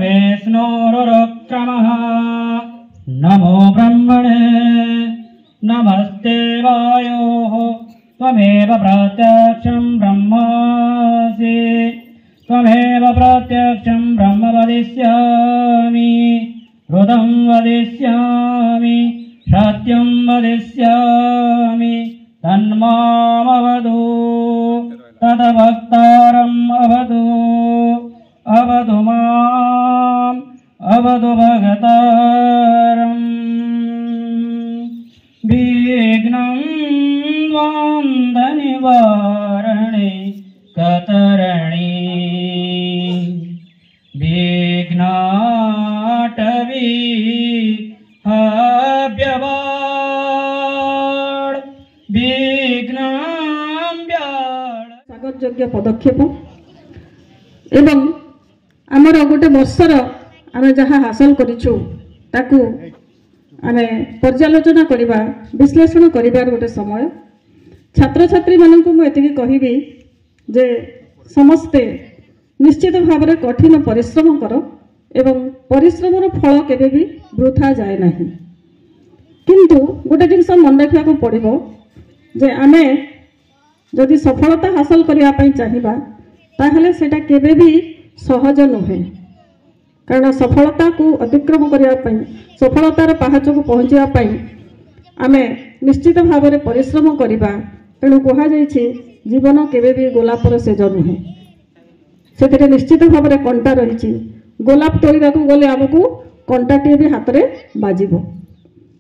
विष्णोरुक्रमः नमो ब्रह्मणे नमस्ते वायोः त्वमेव प्रत्यक्षं ब्रह्मासि त्वमेव प्रत्यक्षं ब्रह्म वदिष्यामि हृदं वदिष्यामि सत्यं वदिष्यामि तन्मामवदु तद्भक्तारम् अवदु अवदु माम् अवदु भगतारम् विघ्नं वान्दनिवारणे कतरणे विघ्नाटवी हव्यवाड विघ्नाम्ब्याड स्वागतयोग्य पदक्षेप एवं आमर गोटे वर्षर आम जहाँ हासिल करूँ ताकू आमे पर्यालोचना करवा विश्लेषण करिबार गोटे समय छात्र छात्री मानक मुझे कहबी जे समस्ते निश्चित भाव में कठिन परिश्रम कर एवं परिश्रमर फल केबे भी वृथा जाए नहीं किंतु गोटे जिनस मन रखा पड़ो जे आमे जदि सफलता हासिल करने चाहिए ताहले सेटा केबे भी सहज नुहे कारण सफलता को अतिक्रम करने सफलतार पहाच को पहुँचापी आम निश्चित भाव में परिश्रम करवा तेणु कहुई जीवन केबे भी गोलापर सेज नुहे से निश्चित भाव में कंटा रही गोलाप तोड़ा गले आमको कंटाटे भी हाथ में बाजिब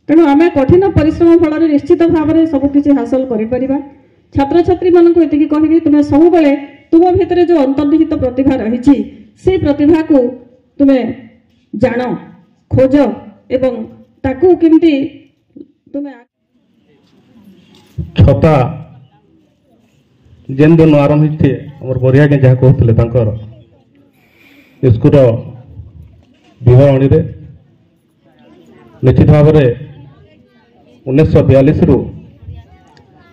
तेणु आम कठिन परिश्रम फल निश्चित भाव में सबकि हासिल कर छात्र छात्री मानक ये कहबी तुम्हें सब बेले तुम भितर जो अंतर्निहित प्रतिभा रही से प्रतिभा को तुम्हें जान खोज एवं ताकू केमती तुम्हें छता जेन दिन आरंभ होते आम बरिया के जहाँ कहते स्कूल विवरणी निश्चित भाव में 1942 रु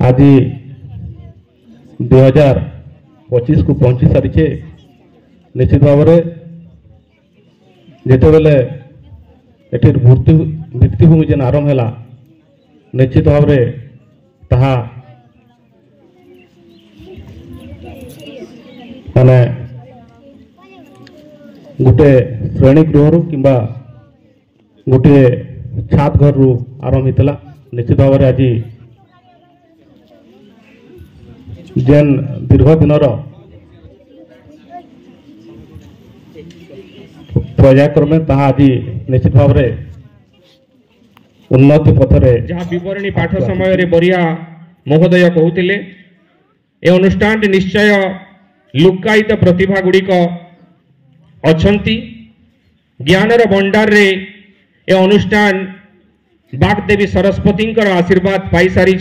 आज 2025 को पहुंची सारी निश्चित भाव में जिते बेले ये भित्तिभूमि जेन आरंभ है निश्चित भाव में ताहा माने गोटे श्रेणी गृह किंबा गोटे छात घर रु आरंभ होता निश्चित भाव में आज जेन दीर्घ दिनर प्रयाक्रमे ताहा आज निश्चित भाव में उन्नति पथरे जहाँ विवरणी पाठ समय रे बरिया महोदय कहते ए अनुष्ठान निश्चय लुकायित प्रतिभा गुड़िक अच्छी ज्ञानर भंडार रे ए अनुष्ठान बागदेवी सरस्वती आशीर्वाद पाई सारी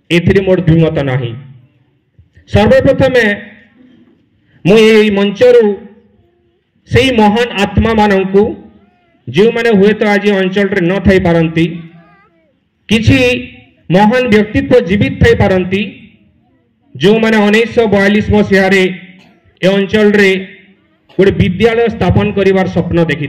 एथिरे मोर द्विमत नहीं सर्वप्रथम मुझे मंचरू से महान आत्मा मानू जो मैंने हुए तो आज अंचल न थी पारती किसी महान व्यक्तित्व जीवित थी पारती जो मैंने 1942 मसीह ए अंचल रे गोटे विद्यालय स्थापन करिवार स्वप्न देखी